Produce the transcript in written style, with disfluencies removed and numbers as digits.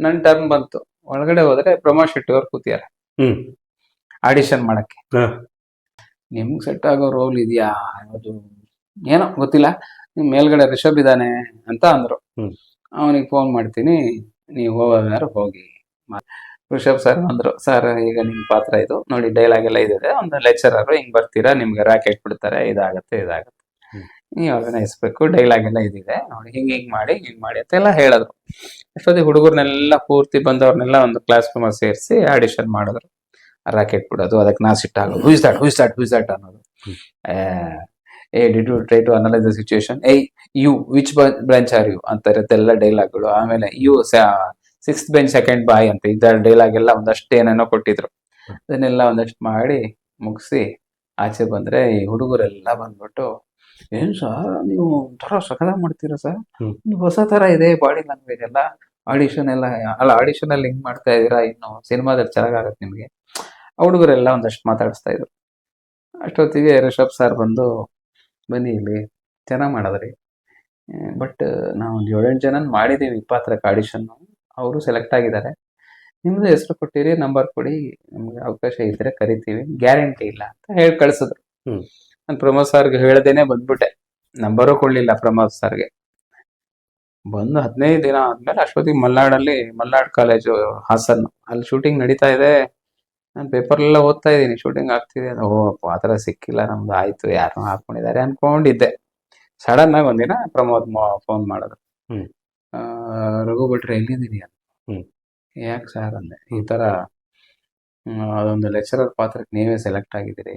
ನನ್ನ ಟರ್ನ್ ಬಂತು. ಒಳಗಡೆ ಹೋದ್ರೆ ಪ್ರಮೋದ್ ಶೆಟ್ಟಿ ಅವ್ರು ಕೂತಿದ್ದಾರೆ ಹ್ಮ್ ಆಡಿಷನ್ ಮಾಡಕ್ಕೆ. ಹಾ. ನಿಮ್ಗೆ ಸೆಟ್ ಆಗೋ ರೋಲ್ ಇದೆಯಾ, ಅದು ಏನೋ ಗೊತ್ತಿಲ್ಲ, ನಿಮ್ ಮೇಲ್ಗಡೆ ರಿಷಬ್ ಇದ್ದಾನೆ ಅಂತ ಅಂದ್ರು. ಹ್ಮ್. ಅವನಿಗೆ ಫೋನ್ ಮಾಡ್ತೀನಿ, ನೀವು ಹೋಗೋದಾರು ಹೋಗಿ. ರಿಷಬ್ ಸರ್ ಅಂದ್ರು, ಸರ್ ಈಗ ನಿಮ್ ಪಾತ್ರ ಇದು ನೋಡಿ, ಡೈಲಾಗ್ ಎಲ್ಲ ಇದೆ, ಒಂದು ಲೆಕ್ಚರರ್ ಹಿಂಗ್ ಬರ್ತೀರಾ, ನಿಮ್ಗೆ ರಾಕೆಟ್ ಬಿಡ್ತಾರೆ, ಇದಾಗತ್ತೆ. ಹ್ಮ್. ನೀವು ಅಭಿನಯಿಸ್ಬೇಕು, ಡೈಲಾಗ್ ಎಲ್ಲ ಇದಿದೆ ನೋಡಿ, ಹಿಂಗ್ ಮಾಡಿ ಅಂತ ಎಲ್ಲ ಹೇಳಿದ್ರು. ಅಷ್ಟೊತ್ತಿಗೆ ಹುಡುಗರ್ನೆಲ್ಲ ಪೂರ್ತಿ ಬಂದವ್ರನ್ನೆಲ್ಲ ಒಂದು ಕ್ಲಾಸ್ ರೂಮ್ ಸೇರಿಸಿ ಆಡಿಷನ್ ಮಾಡಿದ್ರು. ರಾಕೆಟ್ ಬಿಡೋದು, ಅದಕ್ಕೆ ನಾ ಸಿಟ್ಟಾಗೋದು, ಹೂಸ್ ದಟ್ ಅನ್ನೋದು. Did you try to analyse the situation, you which branch are you ಅಂತ ಇರುತ್ತೆಲ್ಲ ಡೈಲಾಗ್ಗಳು. ಆಮೇಲೆ ಯು 6th bench 2nd ಬಾಯ್ ಅಂತ ಇದ್ದ ಡೈಲಾಗ್ ಎಲ್ಲ ಒಂದಷ್ಟು ಏನೇನೋ ಕೊಟ್ಟಿದ್ರು. ಅದನ್ನೆಲ್ಲ ಒಂದಷ್ಟು ಮಾಡಿ ಮುಗಿಸಿ ಆಚೆ ಬಂದ್ರೆ ಈ ಹುಡುಗರೆಲ್ಲ ಬಂದ್ಬಿಟ್ಟು, ಏನ್ ಸರ್ ನೀವು ಒಂಥರ ಸಖತ್ತಾಗಿ ಮಾಡ್ತೀರಾ ಸರ್, ಹೊಸ ತರ ಇದೆ ಬಾಡಿ ಲ್ಯಾಂಗ್ವೇಜ್ ಎಲ್ಲ, ಆಡಿಷನ್ ಎಲ್ಲ ಅಲ್ಲ, ಆಡಿಷನ್ ಅಲ್ಲಿ ಹಿಂಗ್ ಮಾಡ್ತಾ ಇದೀರಾ, ಇನ್ನು ಸಿನಿಮಾದಲ್ಲಿ ಚೆನ್ನಾಗಾಗತ್ತೆ ನಿಮ್ಗೆ. ಹುಡುಗರೆಲ್ಲ ಒಂದಷ್ಟು ಮಾತಾಡಿಸ್ತಾ ಇದ್ರು. ಅಷ್ಟೊತ್ತಿಗೆ ರಿಷಬ್ ಸರ್ ಬಂದು, ಬನ್ನಿ ಇಲ್ಲಿ ಚೆನ್ನಾಗಿ ಮಾಡಿದ್ರಿ, ಬಟ್ ನಾವು ಒಂದು 7-8 ಜನ ಮಾಡಿದ್ದೀವಿ ಈ ಪಾತ್ರಕ್ಕೆ ಆಡಿಷನ್, ಅವರು ಸೆಲೆಕ್ಟ್ ಆಗಿದ್ದಾರೆ, ನಿಮ್ದು ಹೆಸರು ಕೊಟ್ಟಿರಿ, ನಂಬರ್ ಕೊಡಿ, ನಮ್ಗೆ ಅವಕಾಶ ಇದ್ರೆ ಕರಿತೀವಿ, ಗ್ಯಾರಂಟಿ ಇಲ್ಲ ಅಂತ ಹೇಳಿ ಕಳ್ಸಿದ್ರು. ನಾನು ಪ್ರಮೋದ್ ಸರ್ಗೆ ಹೇಳ್ದೇನೆ ಬಂದ್ಬಿಟ್ಟೆ, ನಂಬರು ಕೊಡ್ಲಿಲ್ಲ ಪ್ರಮೋದ್ ಸರ್ಗೆ. ಬಂದು 15 ದಿನ ಆದ್ಮೇಲೆ ಅಷ್ಟೊತ್ತಿಗೆ ಮಲ್ನಾಡ್ ಕಾಲೇಜು ಹಾಸನ್, ಅಲ್ಲಿ ಶೂಟಿಂಗ್ ನಡೀತಾ ಇದೆ. ನಾನು ಪೇಪರ್ ಎಲ್ಲ ಓದ್ತಾ ಇದ್ದೀನಿ, ಶೂಟಿಂಗ್ ಆಗ್ತಿದೆ. ಓ ಪಾತ್ರ ಸಿಕ್ಕಿಲ್ಲ ನಮ್ದು, ಆಯ್ತು ಯಾರನ್ನೋ ಹಾಕೊಂಡಿದ್ದಾರೆ ಅನ್ಕೊಂಡಿದ್ದೆ. ಸಡನ್ ಆಗಿ ಒಂದಿನ ಪ್ರಮೋದ್ ಫೋನ್ ಮಾಡಿದ್ರು, ರಘು ಭಟ್ರೆ ಎಲ್ಲಿದ್ದೀರಿ ಅಂತ. ಯಾಕೆ ಸರ್ ಅಂದೆ, ಈ ತರ ಅದೊಂದು ಲೆಕ್ಚರರ್ ಪಾತ್ರಕ್ಕೆ ನೀವೇ ಸೆಲೆಕ್ಟ್ ಆಗಿದ್ದೀರಿ,